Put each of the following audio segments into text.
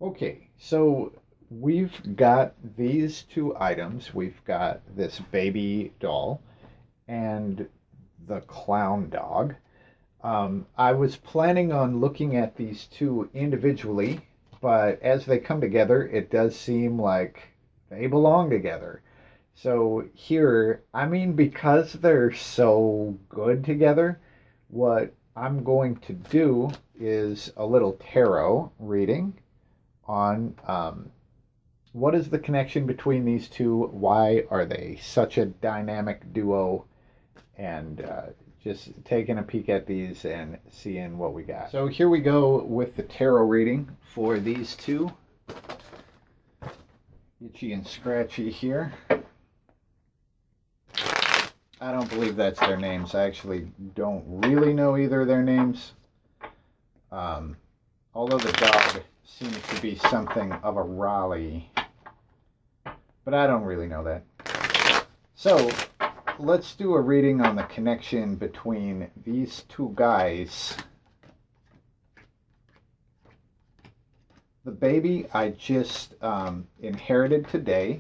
Okay, so we've got these two items. We've got this baby doll and the clown dog. I was planning on looking at these two individually, but as they come together, it does seem like they belong together. So here, I mean, because they're so good together, what I'm going to do is a little tarot reading on what is the connection between these two? Why are they such a dynamic duo? And just taking a peek at these and seeing what we got. So here we go with the tarot reading for these two. Itchy and Scratchy here. I don't believe that's their names. I actually don't really know either of their names. Although the dog seems to be something of a Raleigh, but I don't really know that. So let's do a reading on the connection between these two guys. The baby I just inherited today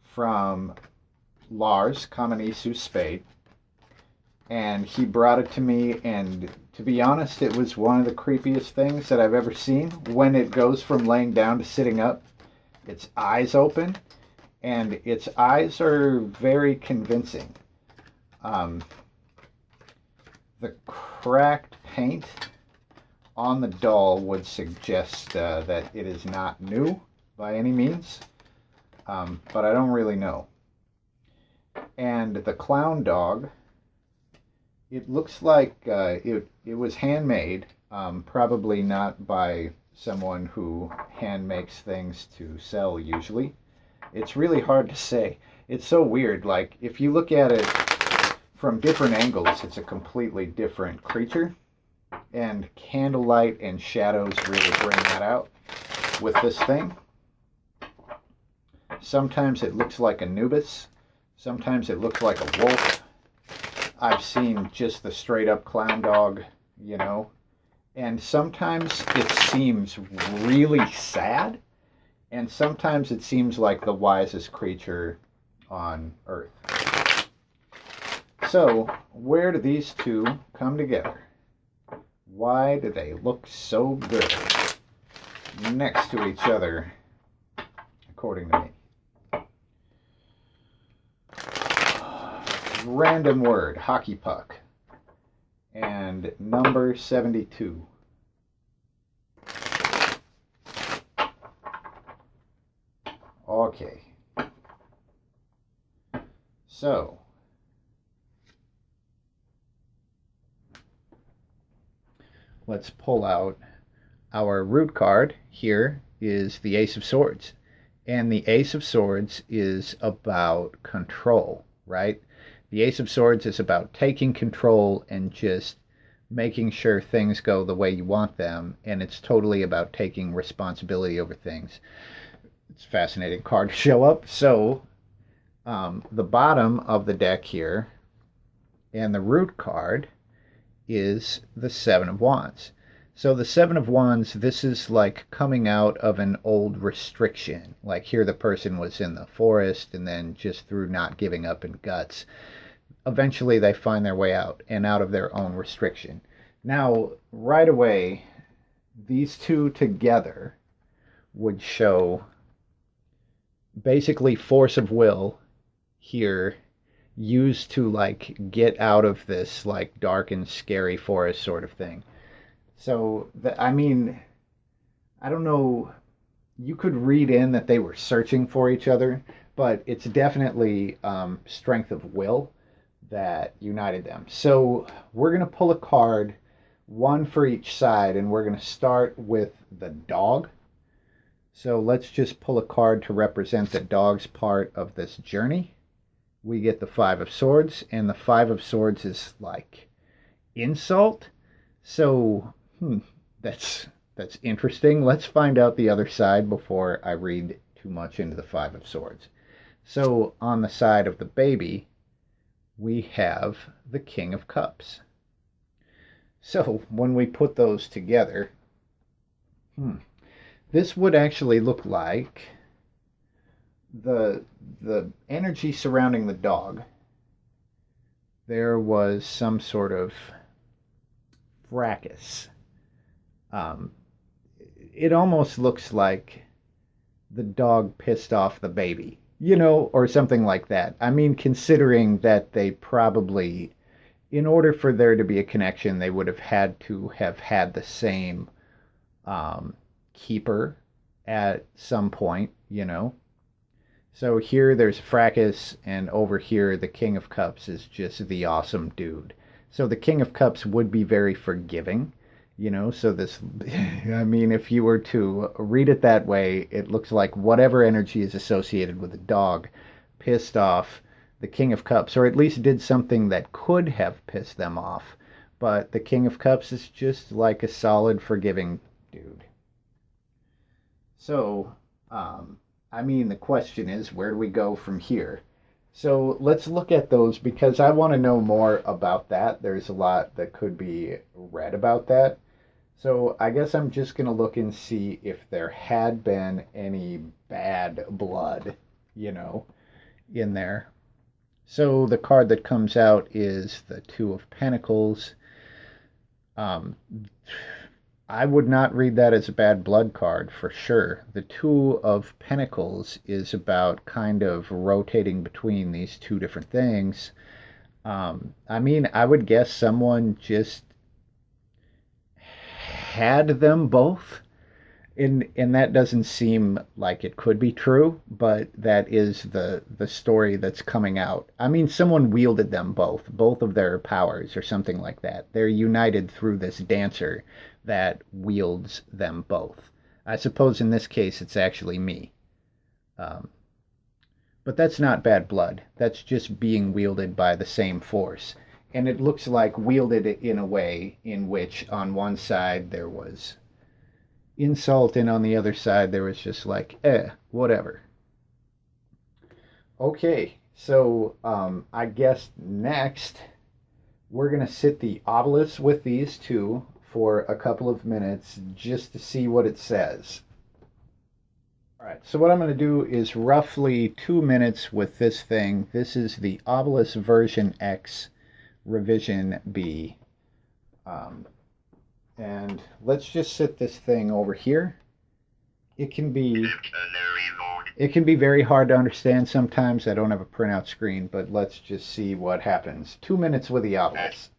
from Lars Kommienezuspadt, and he brought it to me, and to be honest, it was one of the creepiest things that I've ever seen. When it goes from laying down to sitting up, its eyes open, and its eyes are very convincing. The cracked paint on the doll would suggest that it is not new by any means, but I don't really know. And the clown dog, it looks like it was handmade, probably not by someone who hand makes things to sell usually. It's really hard to say. It's so weird. Like, if you look at it from different angles, it's a completely different creature. And candlelight and shadows really bring that out with this thing. Sometimes it looks like Anubis. Sometimes it looks like a wolf. I've seen just the straight up clown dog, you know. And sometimes it seems really sad. And sometimes it seems like the wisest creature on earth. So, where do these two come together? Why do they look so good next to each other, according to me? Random word, hockey puck, and number 72. Okay. So, let's pull out our root card. Here is the Ace of Swords. And the Ace of Swords is about control, right? The Ace of Swords is about taking control and just making sure things go the way you want them. And it's totally about taking responsibility over things. It's a fascinating card to show up. So, the bottom of the deck here and the root card is the Seven of Wands. So the Seven of Wands, this is like coming out of an old restriction. Like here the person was in the forest, and then just through not giving up and guts, eventually they find their way out and out of their own restriction. Now, right away, these two together would show basically force of will here, used to like get out of this like dark and scary forest sort of thing. So I mean, I don't know, you could read in that they were searching for each other, but it's definitely strength of will that united them. So we're going to pull a card, one for each side, and we're going to start with the dog. So let's just pull a card to represent the dog's part of this journey. We get the Five of Swords, and the Five of Swords is like insult. So, that's interesting. Let's find out the other side before I read too much into the Five of Swords. So, on the side of the baby, we have the King of Cups. So, when we put those together, This would actually look like the the energy surrounding the dog. There was some sort of fracas. Um, it almost looks like the dog pissed off the baby, or something like that. I mean, considering that they probably, in order for there to be a connection, they would have had to have had the same keeper at some point. So here there's Fracas, and over here the King of Cups is just the awesome dude. So the King of Cups would be very forgiving. So this, I mean, if you were to read it that way, it looks like whatever energy is associated with the dog pissed off the King of Cups, or at least did something that could have pissed them off. But the King of Cups is just like a solid, forgiving dude. So, I mean, the question is, where do we go from here? So let's look at those because I want to know more about that. There's a lot that could be read about that. So I guess I'm just going to look and see if there had been any bad blood, you know, in there. So the card that comes out is the Two of Pentacles. Um, I would not read that as a bad blood card for sure. The Two of Pentacles is about kind of rotating between these two different things. I mean, I would guess someone just had them both. And that doesn't seem like it could be true, but that is the story that's coming out. I mean, someone wielded them both of their powers or something like that. They're united through this dancer that wields them both. I suppose in this case it's actually me. Um, but that's not bad blood. That's just being wielded by the same force. And it looks like wielded in a way in which on one side there was insult, and on the other side there was just like, whatever. Okay, so I guess next we're gonna sit the Ovilus with these two for a couple of minutes just to see what it says. All right, so what I'm going to do is roughly 2 minutes with this thing. This is the Ovilus version X revision B. Um, and let's just sit this thing over here. It can be very hard to understand sometimes. I don't have a printout screen, but let's just see what happens. 2 minutes with the Ovilus.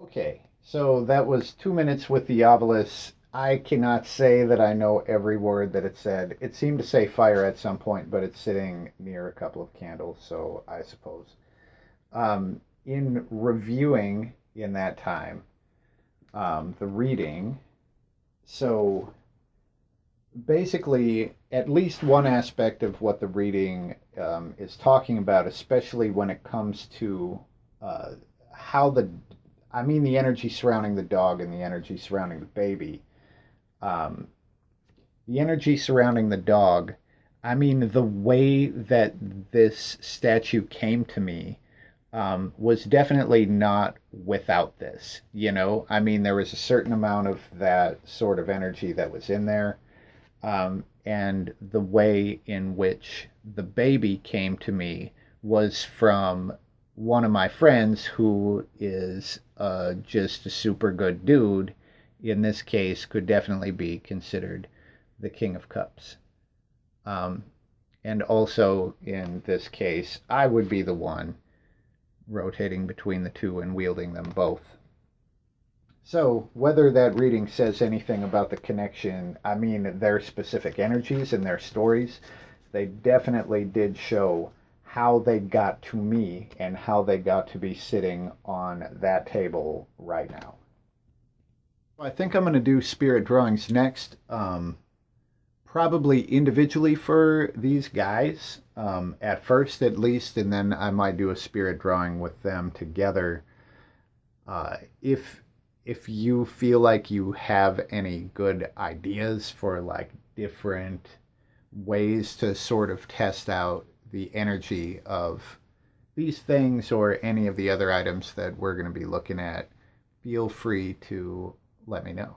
Okay, so that was 2 minutes with the Ovilus. I cannot say that I know every word that it said. It seemed to say fire at some point, but it's sitting near a couple of candles, so I suppose. In reviewing in that time, the reading, so Basically, at least one aspect of what the reading is talking about, especially when it comes to uh, how the energy surrounding the dog and the energy surrounding the baby. Um, the energy surrounding the dog, I mean, the way that this statue came to me was definitely not without this. I mean, there was a certain amount of that sort of energy that was in there. And the way in which the baby came to me was from one of my friends who is just a super good dude. In this case, could definitely be considered the King of Cups. Um, and also in this case, I would be the one rotating between the two and wielding them both. So, whether that reading says anything about the connection, I mean, their specific energies and their stories, they definitely did show how they got to me and how they got to be sitting on that table right now. I think I'm going to do spirit drawings next, probably individually for these guys, at first at least, and then I might do a spirit drawing with them together. If you feel like you have any good ideas for like different ways to sort of test out the energy of these things or any of the other items that we're going to be looking at, feel free to let me know.